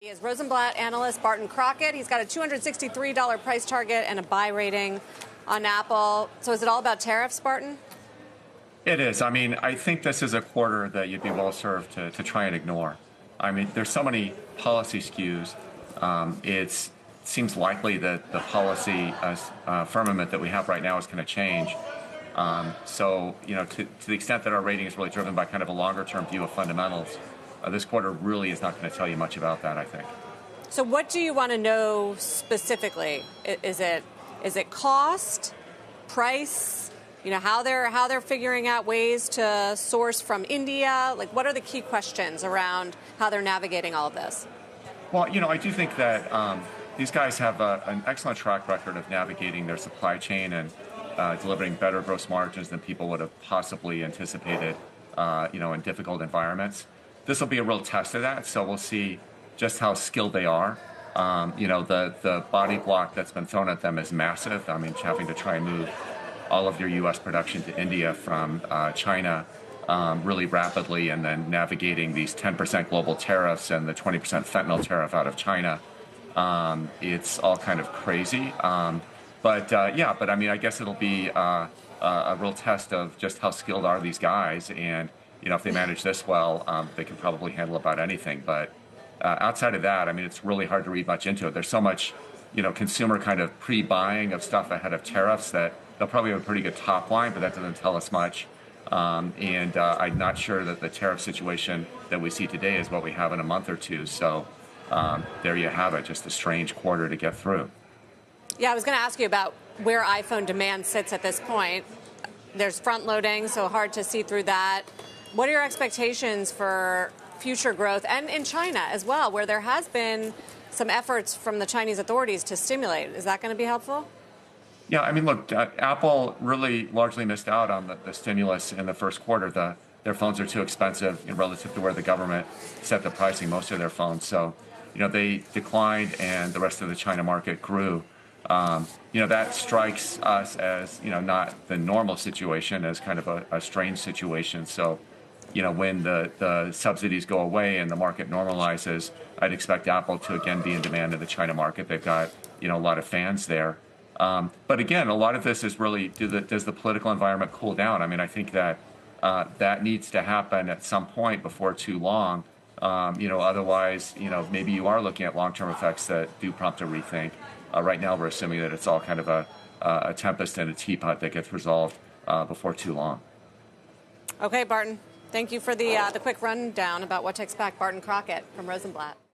He is Rosenblatt analyst Barton Crockett. He's got a $263 price target and a buy rating on Apple. So is it all about tariffs, Barton? It is. I mean, I think this is a quarter that you'd be well served to try and ignore. I mean, there's so many policy skews. It seems likely that the policy firmament that we have right now is going to change. So, to the extent that our rating is really driven by kind of a longer-term view of fundamentals, this quarter really is not going to tell you much about that, I think. So what do you want to know specifically? Is it cost, price, how they're figuring out ways to source from India? Like, what are the key questions around how they're navigating all of this? Well, I do think that these guys have an excellent track record of navigating their supply chain and delivering better gross margins than people would have possibly anticipated, in difficult environments. This will be a real test of that, so we'll see just how skilled they are. The body block that's been thrown at them is massive. I mean, having to try and move all of your U.S. production to India from China really rapidly, and then navigating these 10% global tariffs and the 20% fentanyl tariff out of China. It's all kind of crazy. But I mean, I guess it'll be a real test of just how skilled are these guys, and if they manage this well, they can probably handle about anything. But outside of that, I mean, it's really hard to read much into it. There's so much, consumer kind of pre-buying of stuff ahead of tariffs that they'll probably have a pretty good top line, but that doesn't tell us much. I'm not sure that the tariff situation that we see today is what we have in a month or two. So there you have it, just a strange quarter to get through. Yeah, I was going to ask you about where iPhone demand sits at this point. There's front loading, so hard to see through that. What are your expectations for future growth, and in China as well, where there has been some efforts from the Chinese authorities to stimulate? Is that going to be helpful? Yeah, I mean, look, Apple really largely missed out on the stimulus in the first quarter. Their phones are too expensive relative to where the government set the pricing, most of their phones. So, they declined and the rest of the China market grew. That strikes us as, not the normal situation, as kind of a strange situation. So, when the subsidies go away and the market normalizes, I'd expect Apple to again be in demand in the China market. They've got, a lot of fans there. But again, a lot of this is really, does the political environment cool down? I mean, I think that that needs to happen at some point before too long. Otherwise, maybe you are looking at long-term effects that do prompt a rethink. Right now, we're assuming that it's all kind of a tempest in a teapot that gets resolved before too long. Okay, Barton. Thank you for the quick rundown about what to expect. Barton Crockett from Rosenblatt.